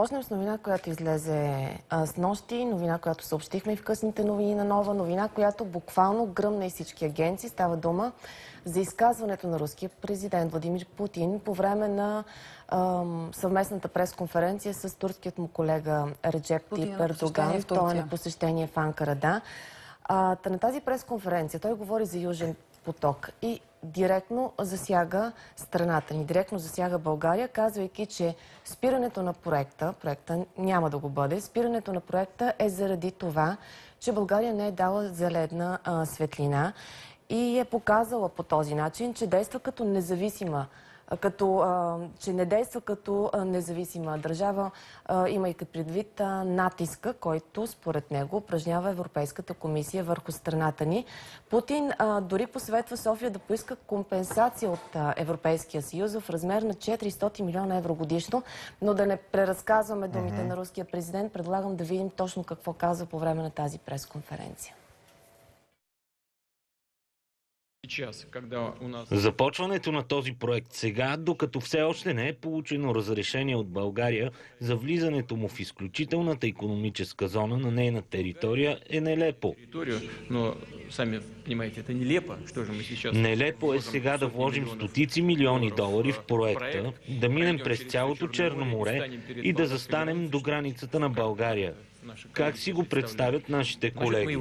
започнем с новина, която излезе с нощи, новина, която съобщихме и в късните новини на Нова, новина, която буквално гръмна и всички агенции. Става дума за изказването на руския президент Владимир Путин по време на съвместната пресконференция с турският му колега Реджеп Тайип Ердоган. Той е на посещение в Анкара, да. На тази пресконференция той говори за Южен поток и директно засяга страната ни, директно засяга България, казвайки, че спирането на проекта няма да го бъде, спирането на проекта е заради това, че България не е дала зелена светлина и е показала по този начин, че действа като независима, че не действа като независима държава, имайки предвид натиска, който според него упражнява Европейската комисия върху страната ни. Путин дори посъветва София да поиска компенсация от Европейския съюз в размер на 400 милиона евро годишно, но да не преразказваме думите на руския президент, предлагам да видим точно какво казва по време на тази пресконференция. Започването на този проект сега, докато все още не е получено разрешение от България за влизането му в изключителната икономическа зона на нейна територия, е нелепо. Нелепо е сега да вложим стотици милиони долари в проекта, да минем през цялото Черно море и да застанем до границата на България. Как си го представят нашите колеги?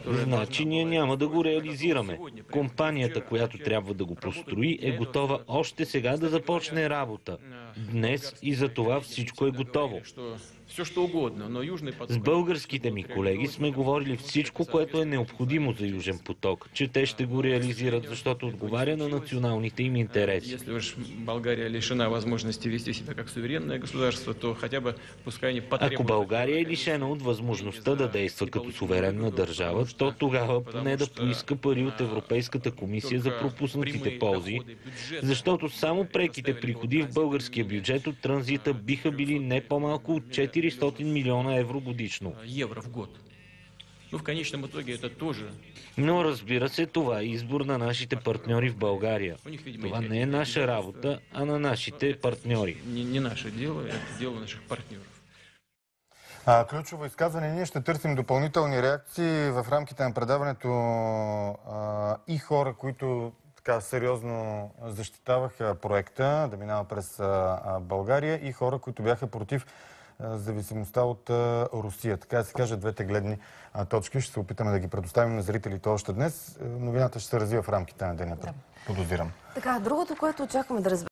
Значи ние няма да го реализираме. Компанията, която трябва да го построи, е готова още сега да започне работа. Днес и за това всичко е готово. С българските ми колеги сме говорили всичко, което е необходимо за Южен поток, че те ще го реализират, защото отговаря на националните им интереси. Ако България е лишена от възможността да действа като суверенна държава, то тогава поне да поиска пари от Европейската комисия за пропуснатите ползи, защото само преките приходи в българския бюджет от транзита биха били не по-малко от 400 милиона евро годишно. Но разбира се, това е избор на нашите партньори в България. Това не е наша работа, а на нашите партньори. Ключово изказване. Ние ще търсим допълнителни реакции в рамките на предаването и хора, които така сериозно защитаваха проекта да минава през България, и хора, които бяха против зависимостта от Русия. Така да се каже, двете гледни точки. Ще се опитаме да ги предоставим на зрителите още днес. Новината ще се развива в рамките на деня. Подозирам. Така, другото, което очакваме да разберем,